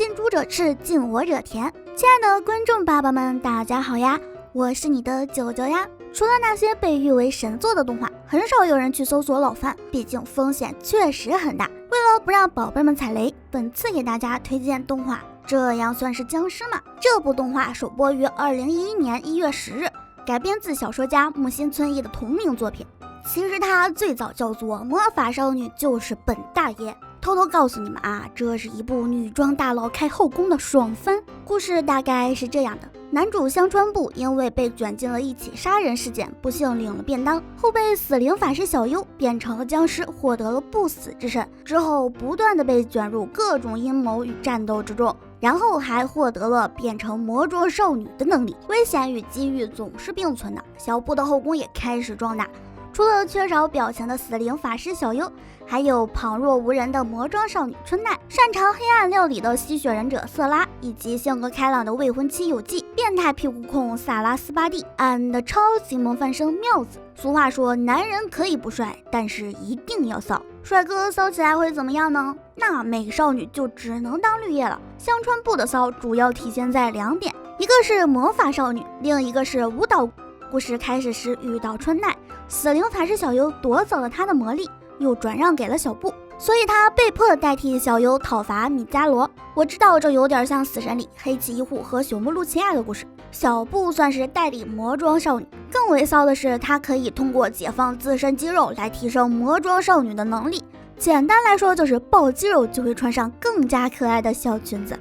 近朱者赤，近我者甜。亲爱的观众爸爸们，大家好呀，我是你的九九呀。除了那些被誉为神作的动画，很少有人去搜索老番，毕竟风险确实很大。为了不让宝贝们踩雷，本次给大家推荐动画《这样算是僵尸吗》。这部动画首播于2011年1月10日，改编自小说家木心村一的同名作品。其实它最早叫做《魔法少女就是本大爷》。偷偷告诉你们啊，这是一部女装大佬开后宫的爽番。故事大概是这样的：男主香川部因为被卷进了一起杀人事件，不幸领了便当，后被死灵法师小优变成了僵尸，获得了不死之身。之后不断的被卷入各种阴谋与战斗之中，然后还获得了变成魔装少女的能力。危险与机遇总是并存的，小布的后宫也开始壮大。除了缺少表情的死灵法师小优，还有旁若无人的魔装少女春奈，擅长黑暗料理的吸血忍者瑟拉，以及性格开朗的未婚妻有纪，变态屁股控萨拉斯巴蒂，and超级萌范生妙子。俗话说，男人可以不帅，但是一定要骚。帅哥骚起来会怎么样呢？那美少女就只能当绿叶了。香川部的骚主要体现在2点，一个是魔法少女，另一个是舞蹈。故事开始时遇到春奈，死灵法师小优夺走了她的魔力，又转让给了小布，所以他被迫代替小优讨伐米迦罗。我知道这有点像死神里黑崎一护和朽木露琪亚的故事。小布算是代理魔装少女，更为骚的是她可以通过解放自身肌肉来提升魔装少女的能力。简单来说就是爆肌肉就会穿上更加可爱的小裙子。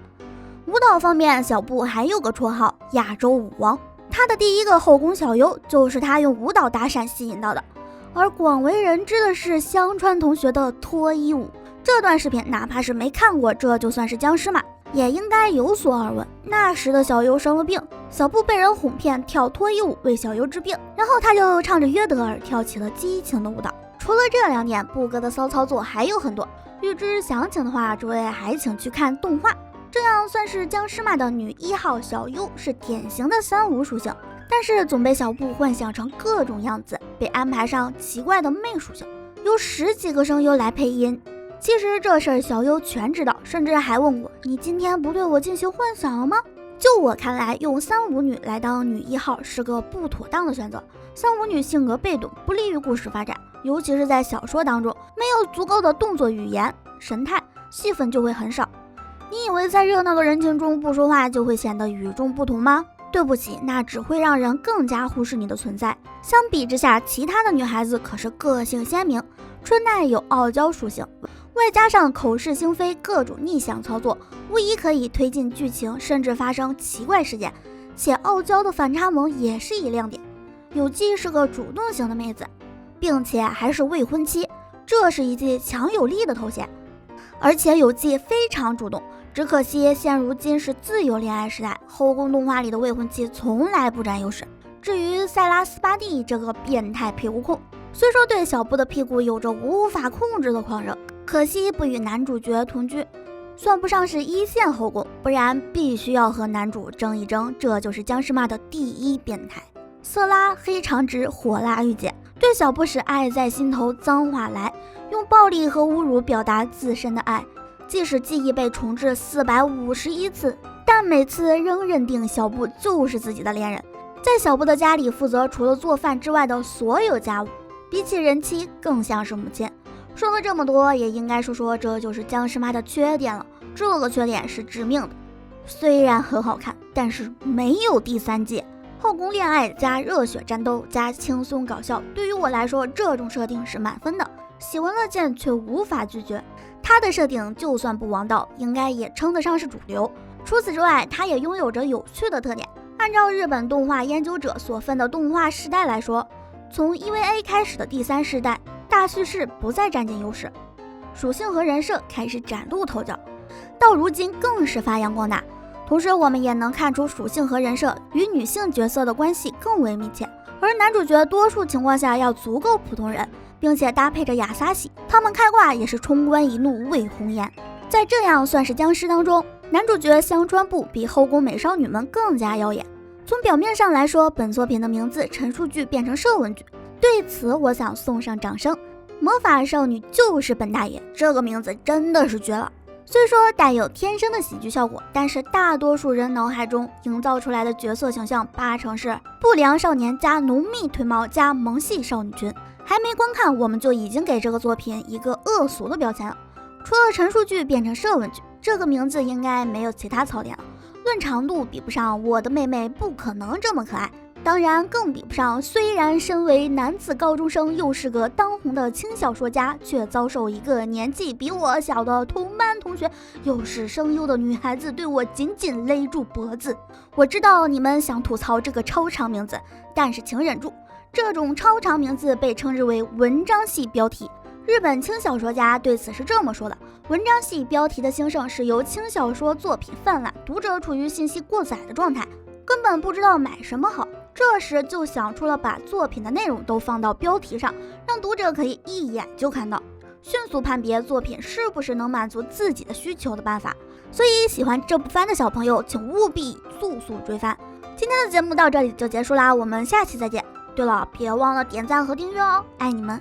舞蹈方面，小布还有个绰号亚洲舞王，他的第一个后宫小优就是他用舞蹈搭讪吸引到的。而广为人知的是香川同学的脱衣舞，这段视频哪怕是没看过这就算是僵尸嘛，也应该有所耳闻。那时的小优生了病，小布被人哄骗跳脱衣舞为小优治病，然后他就唱着约德尔跳起了激情的舞蹈。除了这2点，布哥的骚操作还有很多，欲知详情的话，诸位还请去看动画。这样算是僵尸嘛的女1号小优是典型的35属性，但是总被小布幻想成各种样子，被安排上奇怪的媚属性，有10几个声优来配音。其实这事儿小优全知道，甚至还问我：“你今天不对我进行幻想了吗？”就我看来，用35女来当女1号是个不妥当的选择。35女性格被动，不利于故事发展，尤其是在小说当中，没有足够的动作语言、神态，戏份就会很少。你以为在热闹的人群中不说话就会显得与众不同吗？对不起，那只会让人更加忽视你的存在。相比之下，其他的女孩子可是个性鲜明，春奈有傲娇属性，外加上口是心非各种逆向操作，无疑可以推进剧情，甚至发生奇怪事件。且傲娇的反差萌也是一亮点。有纪是个主动型的妹子，并且还是未婚妻，这是一记强有力的头衔。而且有纪非常主动，只可惜现如今是自由恋爱时代，后宫动画里的未婚妻从来不占优势。至于塞拉斯巴蒂这个变态屁股控，虽说对小布的屁股有着无法控制的狂热，可惜不与男主角同居，算不上是1线后宫，不然必须要和男主争一争。这就是僵尸妈的第1变态。色拉黑长直火辣御姐，对小布是爱在心头脏话来，用暴力和侮辱表达自身的爱。即使记忆被重置451次，但每次仍认定小布就是自己的恋人，在小布的家里负责除了做饭之外的所有家务，比起人妻更像是母亲。说了这么多，也应该说说这就是僵尸妈的缺点了。这个缺点是致命的，虽然很好看，但是没有第3季。后宫恋爱加热血战斗加轻松搞笑，对于我来说这种设定是满分的，喜闻乐见却无法拒绝。它的设定就算不王道，应该也称得上是主流。除此之外，它也拥有着有趣的特点。按照日本动画研究者所分的动画时代来说，从 EVA 开始的第3世代，大叙事不再占尽优势，属性和人设开始崭露头角，到如今更是发扬光大。同时我们也能看出属性和人设与女性角色的关系更为密切，而男主角多数情况下要足够普通人，并且搭配着亚萨西，他们开挂也是冲冠一怒为红颜。在这样算是僵尸当中，男主角香川部比后宫美少女们更加耀眼。从表面上来说，本作品的名字陈述句变成设问句，对此我想送上掌声。魔法少女就是本大爷，这个名字真的是绝了。虽说带有天生的喜剧效果，但是大多数人脑海中营造出来的角色形象80%是不良少年加浓密腿毛加萌系少女群。还没观看，我们就已经给这个作品一个恶俗的标签了。除了陈述句变成设问句，这个名字应该没有其他槽点了。论长度比不上我的妹妹不可能这么可爱，当然更比不上虽然身为男子高中生又是个当红的轻小说家，却遭受一个年纪比我小的同班同学又是声优的女孩子对我紧紧勒住脖子。我知道你们想吐槽这个超长名字，但是请忍住，这种超长名字被称之为文章系标题。日本轻小说家对此是这么说的：文章系标题的兴盛是由轻小说作品泛滥，读者处于信息过载的状态，根本不知道买什么好，这时就想出了把作品的内容都放到标题上，让读者可以一眼就看到，迅速判别作品是不是能满足自己的需求的办法。所以喜欢这部番的小朋友请务必速速追番。今天的节目到这里就结束啦，我们下期再见。对了，别忘了点赞和订阅哦，爱你们，